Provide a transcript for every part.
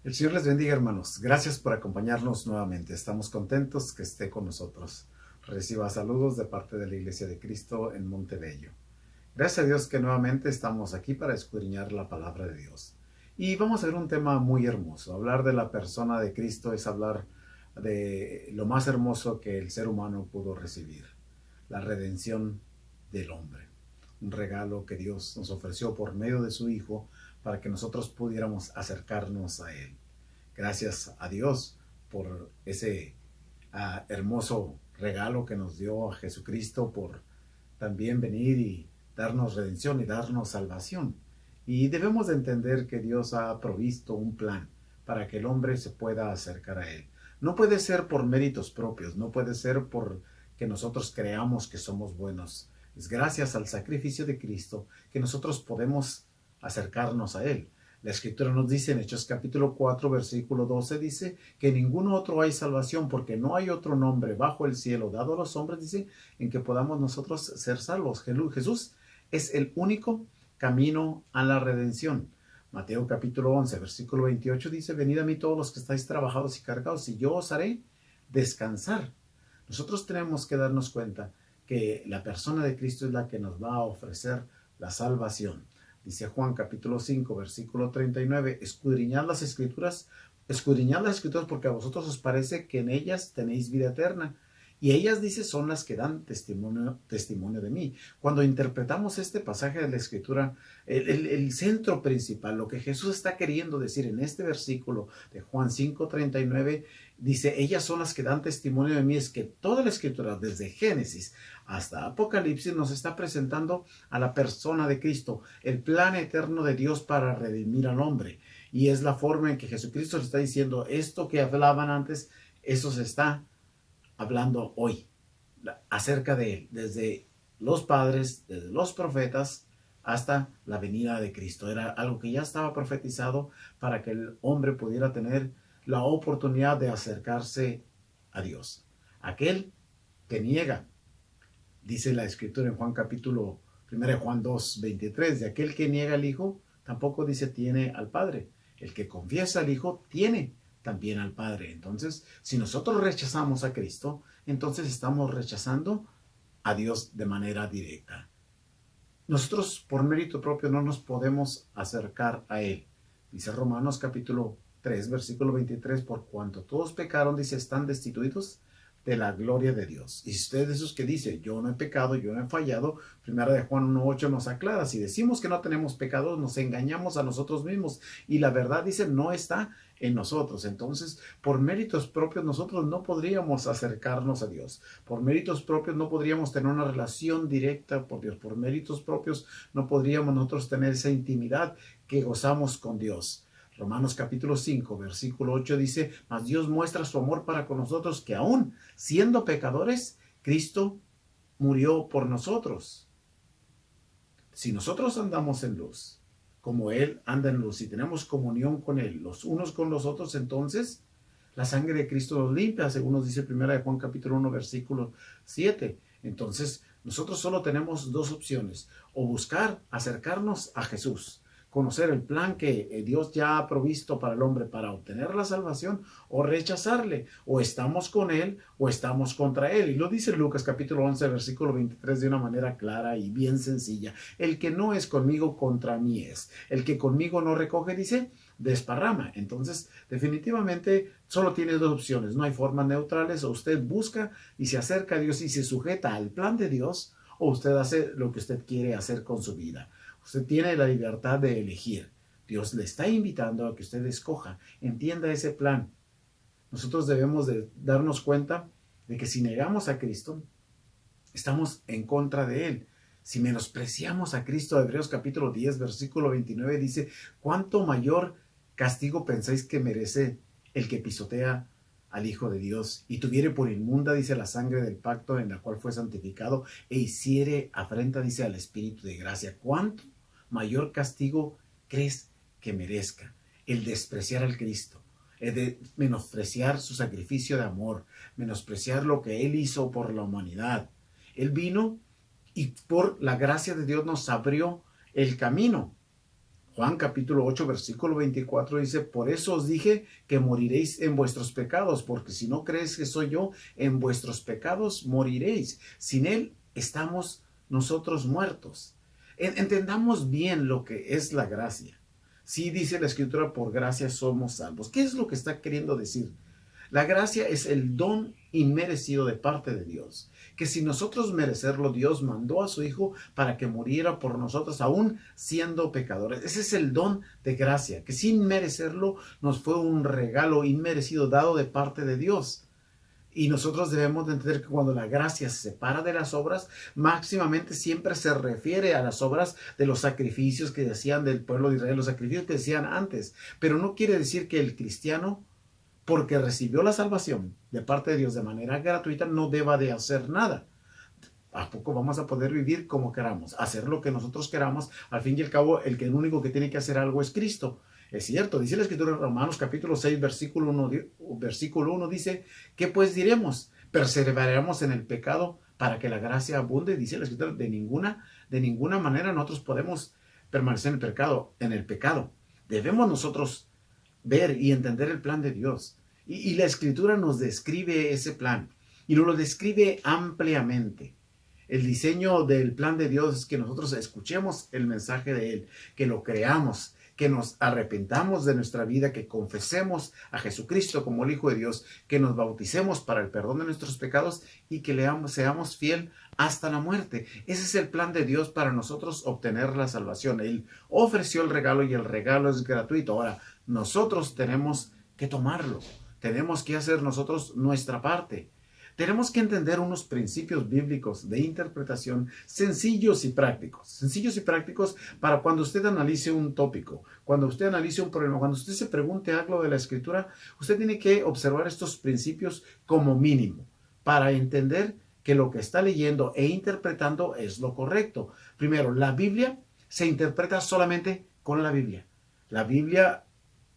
El Señor les bendiga, hermanos. Gracias por acompañarnos nuevamente. Estamos contentos que esté con nosotros. Reciba saludos de parte de la Iglesia de Cristo en Montebello. Gracias a Dios que nuevamente estamos aquí para escudriñar la palabra de Dios. Y vamos a ver un tema muy hermoso. Hablar de la persona de Cristo es hablar de lo más hermoso que el ser humano pudo recibir. La redención del hombre. Un regalo que Dios nos ofreció por medio de su Hijo para que nosotros pudiéramos acercarnos a Él. Gracias a Dios por ese hermoso regalo que nos dio a Jesucristo, por también venir y darnos redención y darnos salvación. Y debemos de entender que Dios ha provisto un plan para que el hombre se pueda acercar a Él. No puede ser por méritos propios, no puede ser por que nosotros creamos que somos buenos. Es gracias al sacrificio de Cristo que nosotros podemos acercarnos a Él. La Escritura nos dice en Hechos capítulo 4, versículo 12, dice que en ningún otro hay salvación, porque no hay otro nombre bajo el cielo dado a los hombres, dice, en que podamos nosotros ser salvos. Jesús es el único camino a la redención. Mateo capítulo 11, versículo 28 dice, venid a mí todos los que estáis trabajados y cargados, y yo os haré descansar. Nosotros tenemos que darnos cuenta que la persona de Cristo es la que nos va a ofrecer la salvación. Dice Juan capítulo 5, versículo 39, escudriñad las escrituras porque a vosotros os parece que en ellas tenéis vida eterna. Y ellas, dice, son las que dan testimonio de mí. Cuando interpretamos este pasaje de la Escritura, el centro principal, lo que Jesús está queriendo decir en este versículo de Juan 5:39, dice, ellas son las que dan testimonio de mí, es que toda la Escritura, desde Génesis hasta Apocalipsis, nos está presentando a la persona de Cristo, el plan eterno de Dios para redimir al hombre. Y es la forma en que Jesucristo le está diciendo, esto que hablaban antes, eso se está hablando hoy acerca de Él, desde los padres, desde los profetas, hasta la venida de Cristo. Era algo que ya estaba profetizado para que el hombre pudiera tener la oportunidad de acercarse a Dios. Aquel que niega, dice la Escritura en Juan capítulo 1 de Juan 2:23, de aquel que niega al Hijo, tampoco dice tiene al Padre. El que confiesa al Hijo tiene también al Padre. Entonces, si nosotros rechazamos a Cristo, entonces estamos rechazando a Dios de manera directa. Nosotros por mérito propio no nos podemos acercar a Él. Dice Romanos capítulo 3, versículo 23, por cuanto todos pecaron, dice, están destituidos de la gloria de Dios. Y si usted de esos que dice, yo no he pecado, yo no he fallado, primera de Juan 1:8 nos aclara, si decimos que no tenemos pecados, nos engañamos a nosotros mismos y la verdad, dice, no está en nosotros. Entonces, por méritos propios nosotros no podríamos acercarnos a Dios. Por méritos propios no podríamos tener una relación directa por Dios. Por méritos propios no podríamos nosotros tener esa intimidad que gozamos con Dios. Romanos capítulo 5, versículo 8 dice, mas Dios muestra su amor para con nosotros, que aún siendo pecadores, Cristo murió por nosotros. Si nosotros andamos en luz, como Él anda en luz y tenemos comunión con Él, los unos con los otros, entonces la sangre de Cristo nos limpia, según nos dice 1 de Juan capítulo 1, versículo 7. Entonces, nosotros solo tenemos dos opciones, o buscar acercarnos a Jesús, conocer el plan que Dios ya ha provisto para el hombre para obtener la salvación, o rechazarle, o estamos con Él o estamos contra Él. Y lo dice Lucas capítulo 11, versículo 23 de una manera clara y bien sencilla. El que no es conmigo, contra mí es. El que conmigo no recoge, dice, desparrama. Entonces, definitivamente, solo tiene dos opciones. No hay formas neutrales. O usted busca y se acerca a Dios y se sujeta al plan de Dios, o usted hace lo que usted quiere hacer con su vida. Usted tiene la libertad de elegir. Dios le está invitando a que usted escoja, entienda ese plan. Nosotros debemos de darnos cuenta de que si negamos a Cristo, estamos en contra de Él. Si menospreciamos a Cristo, Hebreos capítulo 10, versículo 29 dice, ¿cuánto mayor castigo pensáis que merece el que pisotea al Hijo de Dios y tuviere por inmunda, dice, la sangre del pacto en la cual fue santificado e hiciere afrenta, dice, al Espíritu de gracia? ¿Cuánto mayor castigo crees que merezca el despreciar al Cristo, el de menospreciar su sacrificio de amor, menospreciar lo que Él hizo por la humanidad? Él vino y por la gracia de Dios nos abrió el camino. Juan capítulo 8, versículo 24 dice, por eso os dije que moriréis en vuestros pecados, porque si no creéis que soy yo, en vuestros pecados moriréis. Sin Él estamos nosotros muertos. Entendamos bien lo que es la gracia. Sí dice la Escritura, por gracia somos salvos. ¿Qué es lo que está queriendo decir? La gracia es el don inmerecido de parte de Dios, que sin nosotros merecerlo, Dios mandó a su Hijo para que muriera por nosotros, aún siendo pecadores. Ese es el don de gracia, que sin merecerlo nos fue un regalo inmerecido dado de parte de Dios. Y nosotros debemos de entender que cuando la gracia se separa de las obras, máximamente siempre se refiere a las obras de los sacrificios que decían del pueblo de Israel, los sacrificios que decían antes. Pero no quiere decir que el cristiano, porque recibió la salvación de parte de Dios de manera gratuita, no deba de hacer nada. ¿A poco vamos a poder vivir como queramos? Hacer lo que nosotros queramos. Al fin y al cabo, el único que tiene que hacer algo es Cristo. Es cierto, dice la Escritura en Romanos capítulo 6, versículo 1 dice, ¿qué pues diremos? ¿Perseveraremos en el pecado para que la gracia abunde? Dice la Escritura, de ninguna manera nosotros podemos permanecer en el pecado. Debemos nosotros ver y entender el plan de Dios. Y la Escritura nos describe ese plan y nos lo describe ampliamente. El diseño del plan de Dios es que nosotros escuchemos el mensaje de Él, que lo creamos, que nos arrepentamos de nuestra vida, que confesemos a Jesucristo como el Hijo de Dios, que nos bauticemos para el perdón de nuestros pecados y que seamos fiel hasta la muerte. Ese es el plan de Dios para nosotros obtener la salvación. Él ofreció el regalo y el regalo es gratuito. Ahora, nosotros tenemos que tomarlo. Tenemos que hacer nosotros nuestra parte. Tenemos que entender unos principios bíblicos de interpretación sencillos y prácticos. Sencillos y prácticos para cuando usted analice un tópico, cuando usted analice un problema, cuando usted se pregunte algo de la Escritura, usted tiene que observar estos principios como mínimo para entender que lo que está leyendo e interpretando es lo correcto. Primero, la Biblia se interpreta solamente con la Biblia. La Biblia,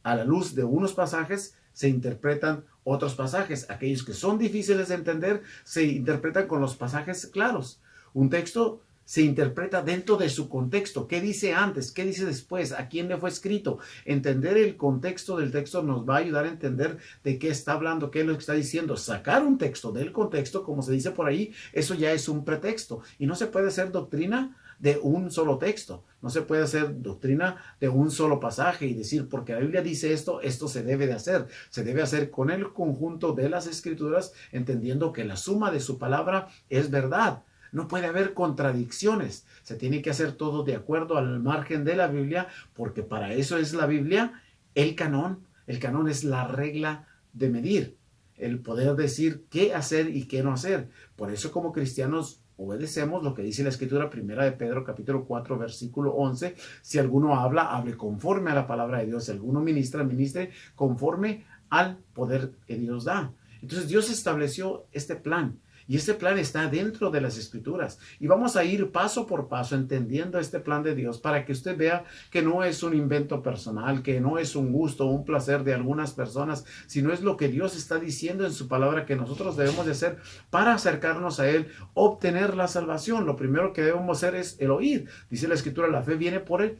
a la luz de unos pasajes, se interpretan otros pasajes. Aquellos que son difíciles de entender se interpretan con los pasajes claros. Un texto se interpreta dentro de su contexto. ¿Qué dice antes? ¿Qué dice después? ¿A quién le fue escrito? Entender el contexto del texto nos va a ayudar a entender de qué está hablando, qué es lo que está diciendo. Sacar un texto del contexto, como se dice por ahí, eso ya es un pretexto. Y no se puede hacer doctrina de un solo texto. No se puede hacer doctrina de un solo pasaje y decir, porque la Biblia dice esto, esto se debe de hacer. Se debe hacer con el conjunto de las Escrituras, entendiendo que la suma de su palabra es verdad. No puede haber contradicciones. Se tiene que hacer todo de acuerdo al margen de la Biblia, porque para eso es la Biblia el canón. El canón es la regla de medir, el poder decir qué hacer y qué no hacer. Por eso como cristianos obedecemos lo que dice la Escritura, primera de Pedro, capítulo 4, versículo 11. Si alguno habla, hable conforme a la palabra de Dios. Si alguno ministra, ministre conforme al poder que Dios da. Entonces Dios estableció este plan. Y este plan está dentro de las Escrituras. Y vamos a ir paso por paso entendiendo este plan de Dios para que usted vea que no es un invento personal, que no es un gusto o un placer de algunas personas, sino es lo que Dios está diciendo en su palabra que nosotros debemos de hacer para acercarnos a Él, obtener la salvación. Lo primero que debemos hacer es el oír. Dice la Escritura, la fe viene por el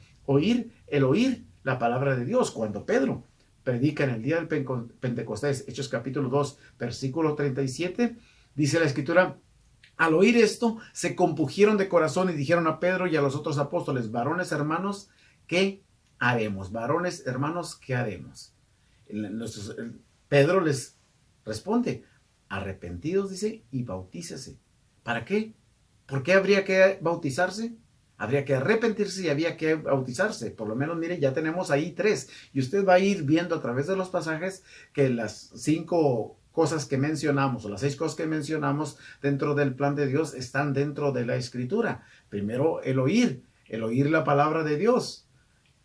oír la palabra de Dios. Cuando Pedro predica en el día del Pentecostés, Hechos capítulo 2, versículo 37, dice la Escritura, al oír esto, se compungieron de corazón y dijeron a Pedro y a los otros apóstoles, varones hermanos, ¿qué haremos? Varones hermanos, ¿qué haremos? Pedro les responde, arrepentidos, dice, y bautícese. ¿Para qué? ¿Por qué habría que bautizarse? Habría que arrepentirse y había que bautizarse. Por lo menos, mire, ya tenemos ahí 3. Y usted va a ir viendo a través de los pasajes que las 5 cosas que mencionamos, o las 6 cosas que mencionamos dentro del plan de Dios están dentro de la Escritura. Primero, el oír la palabra de Dios.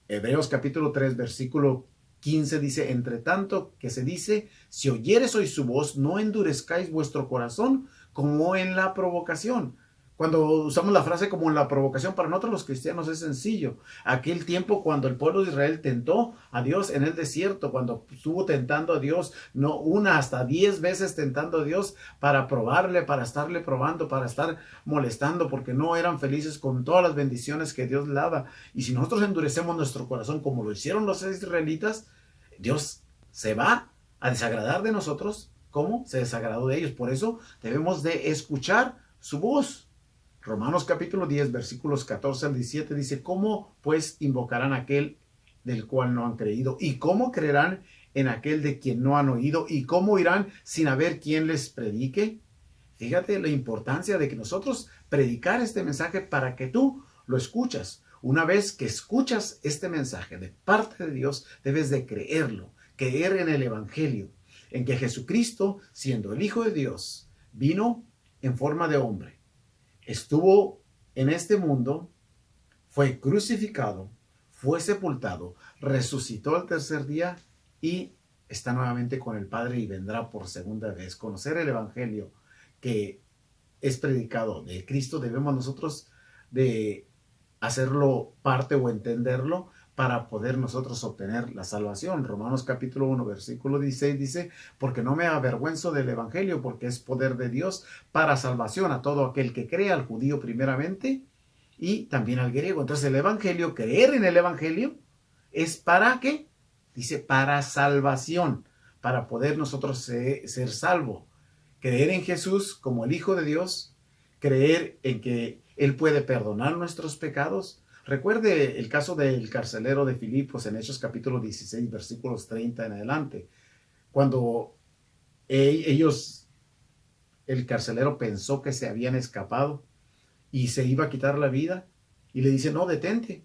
Hebreos capítulo 3, versículo 15 dice, entre tanto que se dice, si oyeres hoy su voz, no endurezcáis vuestro corazón como en la provocación. Cuando usamos la frase como la provocación, para nosotros los cristianos es sencillo. Aquel tiempo cuando el pueblo de Israel tentó a Dios en el desierto, cuando estuvo tentando a Dios, no una, hasta 10 veces tentando a Dios para probarle, para estarle probando, para estar molestando, porque no eran felices con todas las bendiciones que Dios le daba. Y si nosotros endurecemos nuestro corazón como lo hicieron los israelitas, Dios se va a desagradar de nosotros como se desagradó de ellos. Por eso debemos de escuchar su voz. Romanos capítulo 10, versículos 14 al 17 dice, ¿cómo pues invocarán a aquel del cual no han creído? ¿Y cómo creerán en aquel de quien no han oído? ¿Y cómo irán sin haber quien les predique? Fíjate la importancia de que nosotros predicar este mensaje para que tú lo escuchas. Una vez que escuchas este mensaje de parte de Dios, debes de creerlo, creer en el Evangelio, en que Jesucristo, siendo el Hijo de Dios, vino en forma de hombre. Estuvo en este mundo, fue crucificado, fue sepultado, resucitó al tercer día y está nuevamente con el Padre y vendrá por segunda vez. Conocer el Evangelio que es predicado de Cristo, debemos nosotros de hacerlo parte o entenderlo para poder nosotros obtener la salvación. Romanos capítulo 1, versículo 16 dice, porque no me avergüenzo del evangelio, porque es poder de Dios para salvación a todo aquel que cree, al judío primeramente y también al griego. Entonces el evangelio, creer en el evangelio, es para ¿qué? Dice para salvación, para poder nosotros ser salvos. Creer en Jesús como el Hijo de Dios, creer en que Él puede perdonar nuestros pecados. Recuerde el caso del carcelero de Filipos en Hechos capítulo 16, versículos 30 en adelante. Cuando el carcelero pensó que se habían escapado y se iba a quitar la vida, y le dice, no, detente.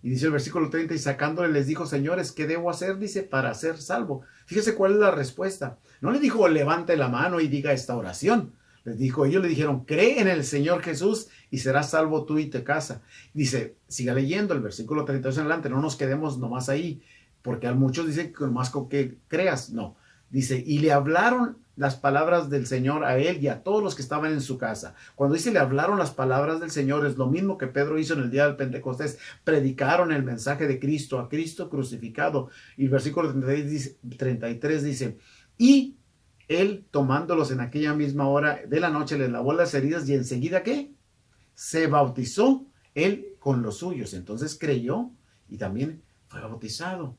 Y dice el versículo 30, y sacándole les dijo, señores, ¿qué debo hacer? Dice, para ser salvo. Fíjese cuál es la respuesta. No le dijo, levante la mano y diga esta oración. Les dijo, ellos le dijeron, cree en el Señor Jesús y serás salvo tú y tu casa. Dice, siga leyendo el versículo 32 en adelante, no nos quedemos nomás ahí, porque a muchos dicen que nomás con que creas. No, dice, y le hablaron las palabras del Señor a él y a todos los que estaban en su casa. Cuando dice le hablaron las palabras del Señor, es lo mismo que Pedro hizo en el día del Pentecostés. Predicaron el mensaje de Cristo, a Cristo crucificado. Y el versículo 33 dice, y él tomándolos en aquella misma hora de la noche les lavó las heridas y enseguida ¿qué? Se bautizó él con los suyos. Entonces creyó y también fue bautizado.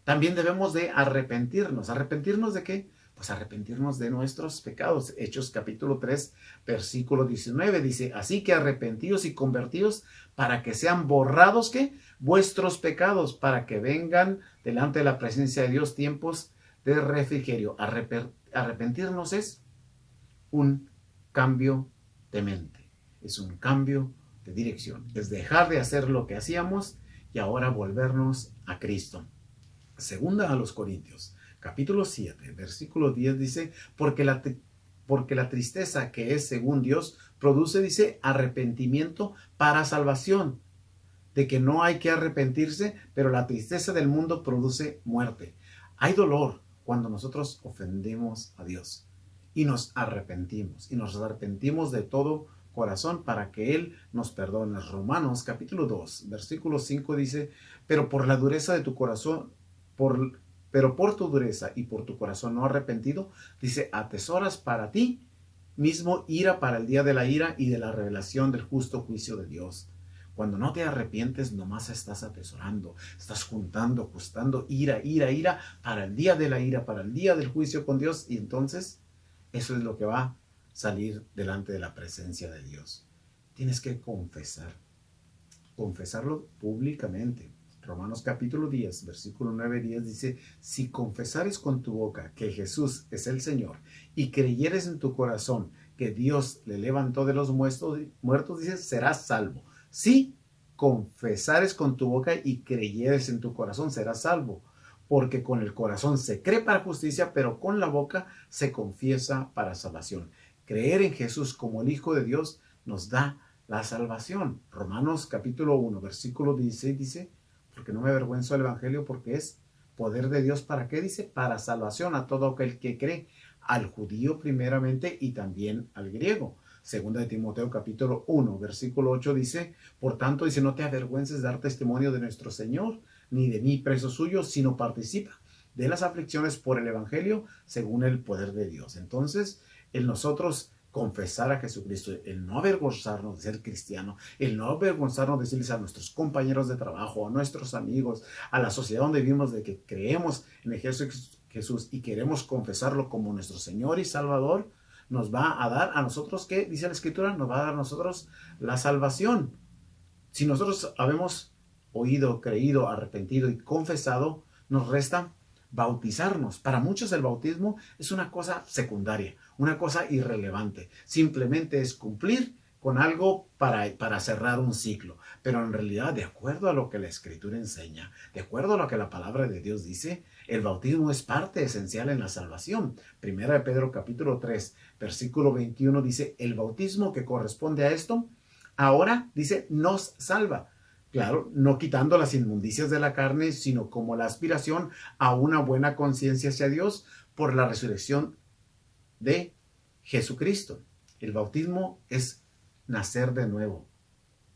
También debemos de arrepentirnos. ¿Arrepentirnos de qué? Pues arrepentirnos de nuestros pecados. Hechos capítulo 3, versículo 19 dice, así que arrepentíos y convertíos para que sean borrados, ¿qué? Vuestros pecados, para que vengan delante de la presencia de Dios tiempos de refrigerio. Arrepentirnos es un cambio de mente, es un cambio de dirección, es dejar de hacer lo que hacíamos y ahora volvernos a Cristo. Segunda a los Corintios, capítulo 7, versículo 10 dice, porque la tristeza que es según Dios produce, dice, arrepentimiento para salvación, de que no hay que arrepentirse, pero la tristeza del mundo produce muerte. Hay dolor cuando nosotros ofendemos a Dios y nos arrepentimos de todo corazón para que Él nos perdone. Romanos capítulo 2, versículo 5 dice, pero por la dureza de tu corazón, pero por tu dureza y por tu corazón no arrepentido, dice, atesoras para ti mismo ira para el día de la ira y de la revelación del justo juicio de Dios. Cuando no te arrepientes, nomás estás atesorando, estás juntando ira para el día de la ira, para el día del juicio con Dios. Y entonces, eso es lo que va a salir delante de la presencia de Dios. Tienes que confesarlo públicamente. Romanos capítulo 10, versículo 9 y 10 dice, si confesares con tu boca que Jesús es el Señor y creyeres en tu corazón que Dios le levantó de los muertos, dice, serás salvo. Si confesares con tu boca y creyeres en tu corazón, serás salvo. Porque con el corazón se cree para justicia, pero con la boca se confiesa para salvación. Creer en Jesús como el Hijo de Dios nos da la salvación. Romanos capítulo 1, versículo 16 dice, porque no me avergüenzo del evangelio, porque es poder de Dios. ¿Para qué? Dice, para salvación a todo aquel que cree, al judío primeramente y también al griego. Segunda de Timoteo capítulo 1, versículo 8 dice, por tanto, dice, no te avergüences de dar testimonio de nuestro Señor, ni de mí preso suyo, sino participa de las aflicciones por el Evangelio según el poder de Dios. Entonces, en nosotros confesar a Jesucristo, el no avergonzarnos de ser cristiano, el no avergonzarnos de decirles a nuestros compañeros de trabajo, a nuestros amigos, a la sociedad donde vivimos de que creemos en Jesús y queremos confesarlo como nuestro Señor y Salvador, nos va a dar a nosotros, ¿qué dice la Escritura? Nos va a dar a nosotros la salvación. Si nosotros habemos oído, creído, arrepentido y confesado, nos resta bautizarnos. Para muchos el bautismo es una cosa secundaria, una cosa irrelevante. Simplemente es cumplir con algo para cerrar un ciclo. Pero en realidad, de acuerdo a lo que la Escritura enseña, de acuerdo a lo que la palabra de Dios dice, el bautismo es parte esencial en la salvación. Primera de Pedro capítulo 3, versículo 21 dice, el bautismo que corresponde a esto, ahora, dice, nos salva. Claro, no quitando las inmundicias de la carne, sino como la aspiración a una buena conciencia hacia Dios por la resurrección de Jesucristo. El bautismo es nacer de nuevo.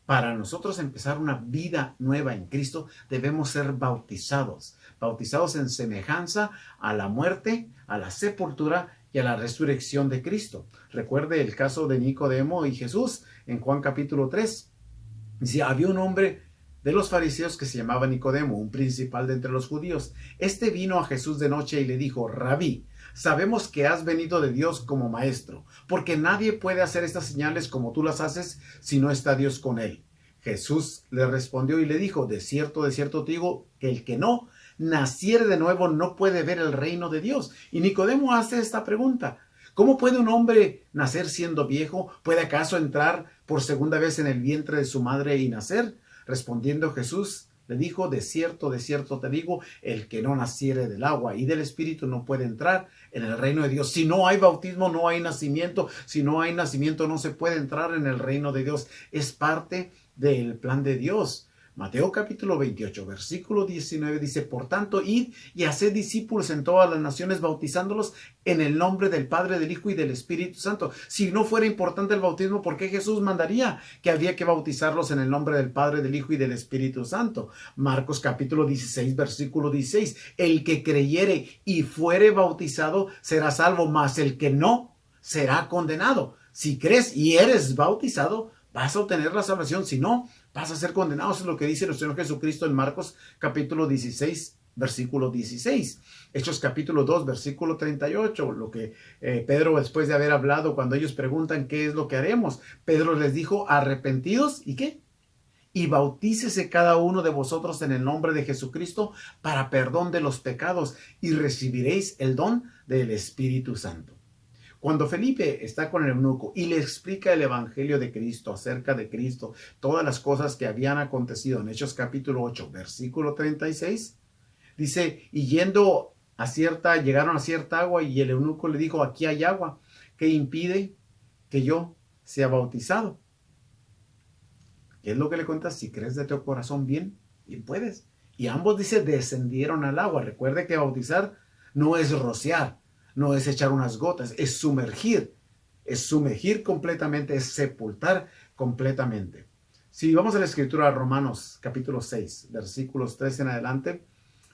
Para nosotros empezar una vida nueva en Cristo, debemos ser bautizados. Bautizados en semejanza a la muerte, a la sepultura y a la resurrección de Cristo. Recuerde el caso de Nicodemo y Jesús en Juan capítulo 3. Dice, había un hombre de los fariseos que se llamaba Nicodemo, un principal de entre los judíos. Este vino a Jesús de noche y le dijo, Rabí, sabemos que has venido de Dios como maestro, porque nadie puede hacer estas señales como tú las haces si no está Dios con él. Jesús le respondió y le dijo, de cierto te digo, que el que no naciere de nuevo no puede ver el reino de Dios. Y Nicodemo hace esta pregunta, ¿cómo puede un hombre nacer siendo viejo? ¿Puede acaso entrar por segunda vez en el vientre de su madre y nacer? Respondiendo Jesús, le dijo, de cierto te digo, el que no naciere del agua y del Espíritu no puede entrar en el reino de Dios. Si no hay bautismo, no hay nacimiento. Si no hay nacimiento, no se puede entrar en el reino de Dios. Es parte del plan de Dios. Mateo capítulo 28, versículo 19 dice, por tanto, id y haced discípulos en todas las naciones, bautizándolos en el nombre del Padre, del Hijo y del Espíritu Santo. Si no fuera importante el bautismo, ¿por qué Jesús mandaría que había que bautizarlos en el nombre del Padre, del Hijo y del Espíritu Santo? Marcos capítulo 16, versículo 16, el que creyere y fuere bautizado será salvo, mas el que no será condenado. Si crees y eres bautizado, vas a obtener la salvación. Si no, vas a ser condenado. Eso es lo que dice nuestro Señor Jesucristo en Marcos capítulo 16, versículo 16. Hechos capítulo 2, versículo 38. Lo que Pedro, después de haber hablado, cuando ellos preguntan qué es lo que haremos, Pedro les dijo, arrepentidos, ¿y qué? Y bautícese cada uno de vosotros en el nombre de Jesucristo para perdón de los pecados y recibiréis el don del Espíritu Santo. Cuando Felipe está con el eunuco y le explica el evangelio de Cristo, acerca de Cristo, todas las cosas que habían acontecido en Hechos capítulo 8, versículo 36, dice, y llegaron a cierta agua y el eunuco le dijo, aquí hay agua, ¿qué impide que yo sea bautizado? ¿Qué es lo que le cuentas? Si crees de tu corazón, bien, y puedes. Y ambos, dice, descendieron al agua. Recuerde que bautizar no es rociar, no es echar unas gotas, es sumergir completamente, es sepultar completamente. Si vamos a la escritura, Romanos capítulo 6, versículos 3 en adelante,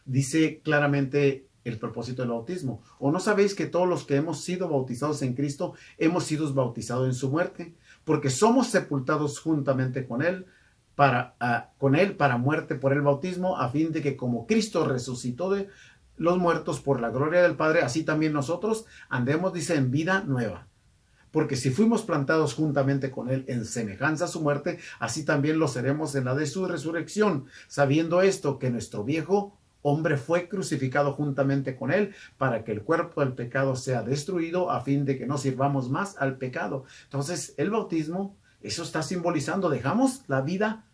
dice claramente el propósito del bautismo. ¿O no sabéis que todos los que hemos sido bautizados en Cristo, hemos sido bautizados en su muerte? Porque somos sepultados juntamente con él, para muerte por el bautismo, a fin de que como Cristo resucitó de los muertos por la gloria del Padre, así también nosotros andemos, dice, en vida nueva. Porque si fuimos plantados juntamente con él en semejanza a su muerte, así también lo seremos en la de su resurrección, sabiendo esto, que nuestro viejo hombre fue crucificado juntamente con él, para que el cuerpo del pecado sea destruido, a fin de que no sirvamos más al pecado. Entonces, el bautismo, eso está simbolizando, dejamos la vida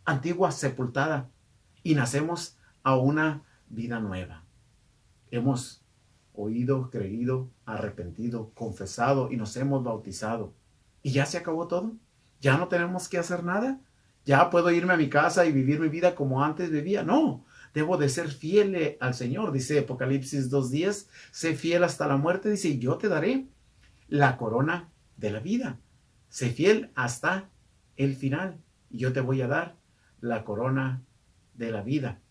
antigua sepultada y nacemos a una vida nueva. Hemos oído, creído, arrepentido, confesado y nos hemos bautizado. ¿Y ya se acabó todo? ¿Ya no tenemos que hacer nada? ¿Ya puedo irme a mi casa y vivir mi vida como antes vivía? No, debo de ser fiel al Señor. Dice Apocalipsis 2:10, sé fiel hasta la muerte. Dice, y yo te daré la corona de la vida. Sé fiel hasta el final y yo te voy a dar la corona de la vida.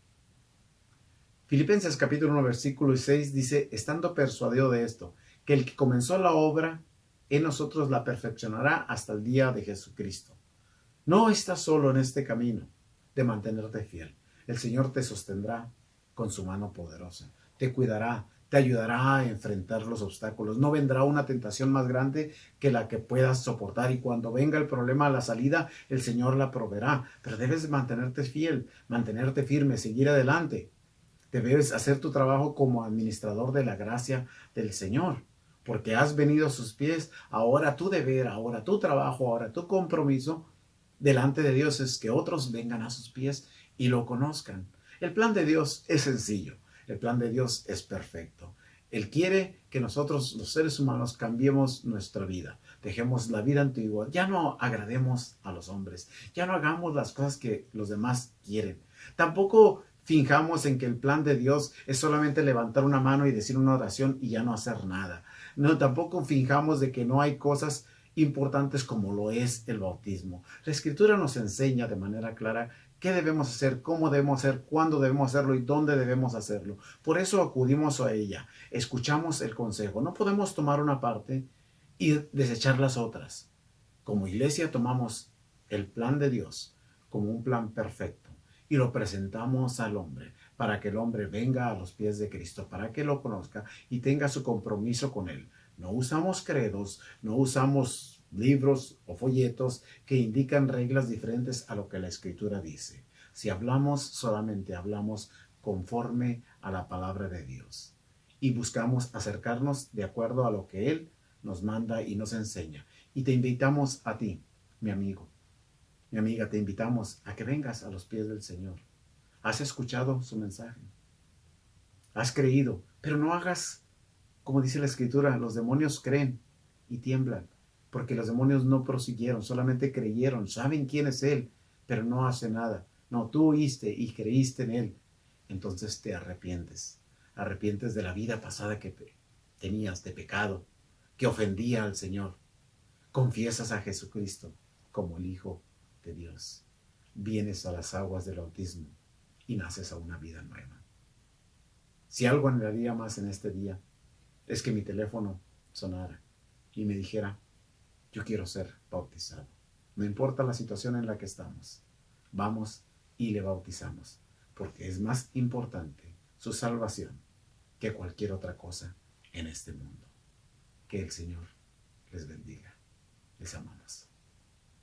Filipenses capítulo 1 versículo 6 dice, estando persuadido de esto, que el que comenzó la obra en nosotros la perfeccionará hasta el día de Jesucristo. No estás solo en este camino de mantenerte fiel. El Señor te sostendrá con su mano poderosa, te cuidará, te ayudará a enfrentar los obstáculos. No vendrá una tentación más grande que la que puedas soportar, y cuando venga el problema a la salida, el Señor la proveerá. Pero debes mantenerte fiel, mantenerte firme, seguir adelante. Debes hacer tu trabajo como administrador de la gracia del Señor, porque has venido a sus pies. Ahora tu deber, ahora tu trabajo, ahora tu compromiso delante de Dios es que otros vengan a sus pies y lo conozcan. El plan de Dios es sencillo. El plan de Dios es perfecto. Él quiere que nosotros, los seres humanos, cambiemos nuestra vida. Dejemos la vida antigua. Ya no agrademos a los hombres. Ya no hagamos las cosas que los demás quieren. Tampoco finjamos en que el plan de Dios es solamente levantar una mano y decir una oración y ya no hacer nada. No, tampoco finjamos de que no hay cosas importantes como lo es el bautismo. La Escritura nos enseña de manera clara qué debemos hacer, cómo debemos hacer, cuándo debemos hacerlo y dónde debemos hacerlo. Por eso acudimos a ella, escuchamos el consejo. No podemos tomar una parte y desechar las otras. Como iglesia tomamos el plan de Dios como un plan perfecto y lo presentamos al hombre para que el hombre venga a los pies de Cristo, para que lo conozca y tenga su compromiso con él. No usamos credos, no usamos libros o folletos que indican reglas diferentes a lo que la Escritura dice. Si hablamos, solamente hablamos conforme a la palabra de Dios y buscamos acercarnos de acuerdo a lo que Él nos manda y nos enseña. Y te invitamos a ti, mi amigo, mi amiga, te invitamos a que vengas a los pies del Señor. Has escuchado su mensaje, has creído, pero no hagas como dice la Escritura, los demonios creen y tiemblan, porque los demonios no prosiguieron, solamente creyeron, saben quién es Él, pero no hace nada. No, tú oíste y creíste en Él, entonces te arrepientes. Arrepientes de la vida pasada que tenías de pecado, que ofendía al Señor. Confiesas a Jesucristo como el Hijo de Dios. Vienes a las aguas del bautismo y naces a una vida nueva. Si algo anhelaría más en este día, es que mi teléfono sonara y me dijera, yo quiero ser bautizado. No importa la situación en la que estamos, vamos y le bautizamos, porque es más importante su salvación que cualquier otra cosa en este mundo. Que el Señor les bendiga. Les amamos.